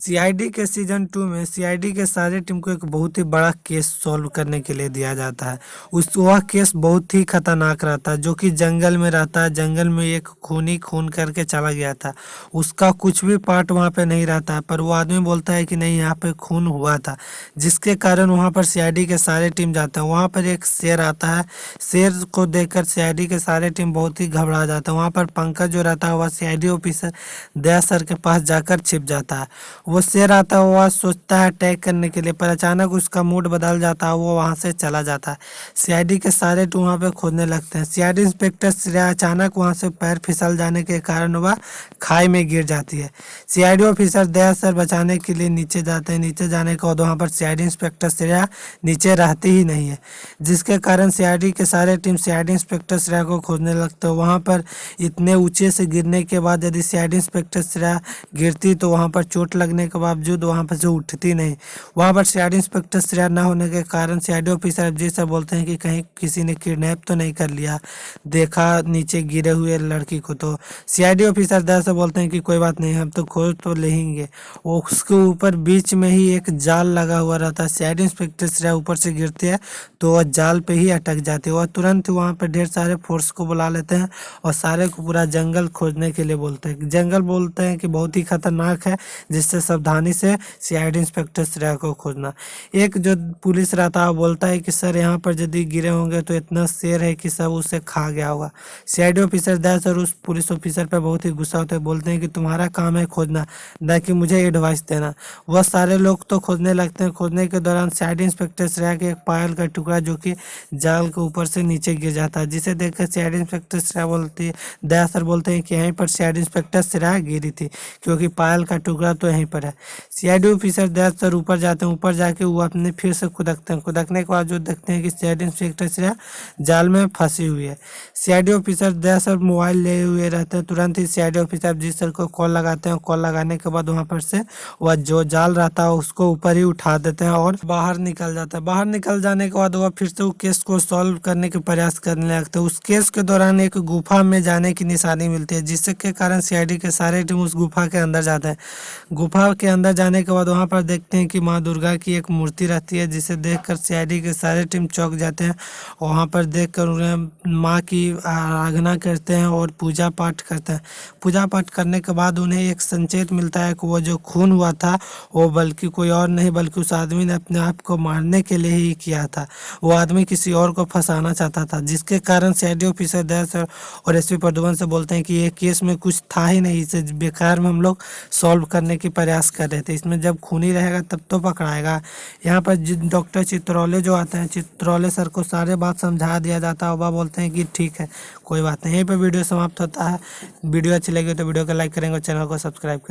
CID के season 2 में CID के सारे टीम को एक बहुत ही बड़ा केस सॉल्व करने के लिए दिया जाता है। उस वह केस बहुत ही खतरनाक रहता है, जो कि जंगल में रहता है। जंगल में एक खूनी खून करके चला गया था, उसका कुछ भी पार्ट वहाँ पे नहीं रहता है, पर वो आदमी बोलता है कि नहीं, यहाँ पे खून हुआ था, जिसके कारण वहाँ पर सीआईडी के सारे टीम जाते हैं। वहाँ पर एक शेर आता है, शेर को देखकर सीआईडी के सारे टीम बहुत ही घबरा जाते हैं। वहाँ पर पंकज जो रहता है वह सीआईडी ऑफिसर दया सर के पास जाकर छिप जाता है। वो शेर आता है, वह सोचता है अटैक करने के लिए, पर अचानक उसका मूड बदल जाता है, वो वहां से चला जाता है। सीआईडी के सारे टीम वहां पे खोदने लगते हैं। सीआईडी इंस्पेक्टर श्रेया अचानक वहां से पैर फिसल जाने के कारण वह खाई में गिर जाती है। सीआईडी ऑफिसर दया सर बचाने के लिए नीचे जाते हैं। नीचे जाने के बाद वहाँ पर सीआईडी इंस्पेक्टर श्रेया नीचे रहती ही नहीं है, जिसके कारण सीआईडी के सारे टीम सीआईडी इंस्पेक्टर श्रेया को खोजने लगते हैं। वहाँ पर इतने ऊंचे से गिरने के बाद यदि सीआईडी इंस्पेक्टर श्रेया गिरती तो वहाँ पर चोट लगने के बावजूद वहाँ पर से उठती नहीं। वहाँ पर सीआईडी इंस्पेक्टर श्रेया न होने के कारण सीआईडी ऑफिसर जी सर बोलते हैं कि कहीं किसी ने किडनैप तो नहीं कर लिया, देखा नीचे गिरे हुए लड़की को। तो सीआईडी ऑफिसर दया से बोलते हैं कि कोई बात नहीं, हम तो खोज तो लेंगे। वो उसके ऊपर बीच में ही एक जाल लगा हुआ रहता है। सीआईडी इंस्पेक्टर श्रेया ऊपर से गिरती है तो वह जाल पे ही अटक जाती है। वह तुरंत वहाँ पर ढेर सारे फोर्स को बुला लेते हैं और सारे को पूरा जंगल खोजने के लिए बोलते हैं। जंगल बोलते हैं कि बहुत ही खतरनाक है, जिससे सावधानी से सीआईडी इंस्पेक्टर श्रेया को खोजना। एक जो पुलिस रहता है बोलता है कि सर यहाँ पर यदि गिरे होंगे तो इतना शेर है कि सब उसे खा गया होगा। सीआईडी ऑफिसर दया सर उस पुलिस ऑफिसर पर बहुत ही गुस्सा होते हैं, बोलते हैं कि तुम्हारा काम है खोजना, न कि मुझे एडवाइस देना। वह सारे लोग तो खोजने लगते हैं। खोजने के दौरान सीआईडी इंस्पेक्टर श्रेया के एक पायल का टुकड़ा जो कि जाल के ऊपर से नीचे गिर जाता है, जिसे देखकर सीआईडी इंस्पेक्टर श्रेया बोलती है, दया सर बोलते हैं कि यहीं पर सीआईडी इंस्पेक्टर श्रेया गिरी थी, क्योंकि पायल का टुकड़ा तो यहीं पर है। सीआईडी ऑफिसर दया सर ऊपर जाते हैं। ऊपर जाके वो अपने फिर से खुदकते हैं। खुदकने के बाद जो देखते हैं कि सीआईडी इंस्पेक्टर श्रेया जाल में फंसी हुई है। सीआईडी ऑफिसर दया सर मोबाइल ले हुए रहते हैं। तुरंत ही सीआईडी ऑफिसर जी सर को कॉल लगाते हैं। कॉल लगाने के बाद वहाँ पर से वह जो जाल रहता है उसको ऊपर ही उठा देते हैं और बाहर निकल जाता है। बाहर निकल जाने के बाद वह फिर से उस केस को सॉल्व करने के प्रयास करने लगते हैं। उस केस के दौरान एक गुफा में जाने की निशानी मिलती है, जिसके कारण सीआईडी के सारे टीम उस गुफा के अंदर जाते हैं। गुफा के अंदर जाने के बाद वहाँ पर देखते हैं कि माँ दुर्गा की एक मूर्ति रहती है, जिसे देखकर सीआईडी के सारे टीम चौंक जाते हैं। वहाँ पर देखकर उन्हें माँ की आराधना करते हैं और पूजा पाठ करते हैं। पूजा पाठ करने के बाद उन्हें एक संकेत मिलता है कि वो जो खून हुआ था वो बल्कि कोई और नहीं बल्कि उस आदमी ने अपने आप को मारने के लिए ही किया था। वो आदमी किसी और को फंसाना चाहता था, जिसके कारण सीआईडी ऑफिसर दया सर और एसपी प्रद्युमन से बोलते हैं कि ये केस में कुछ था ही नहीं, इसे बेकार में हम लोग सॉल्व करने की प्रयास कर रहे थे। इसमें जब खूनी रहेगा तब तो पकड़ाएगा। यहाँ पर डॉक्टर चित्रौले जो आते हैं, चित्रौले सर को सारे बात समझा दिया जाता है। वह बोलते हैं कि ठीक है, कोई बात नहीं। यहीं पर वीडियो समाप्त होता है। वीडियो अच्छी लगी तो वीडियो को लाइक करेंगे और चैनल को सब्सक्राइब करेंगे।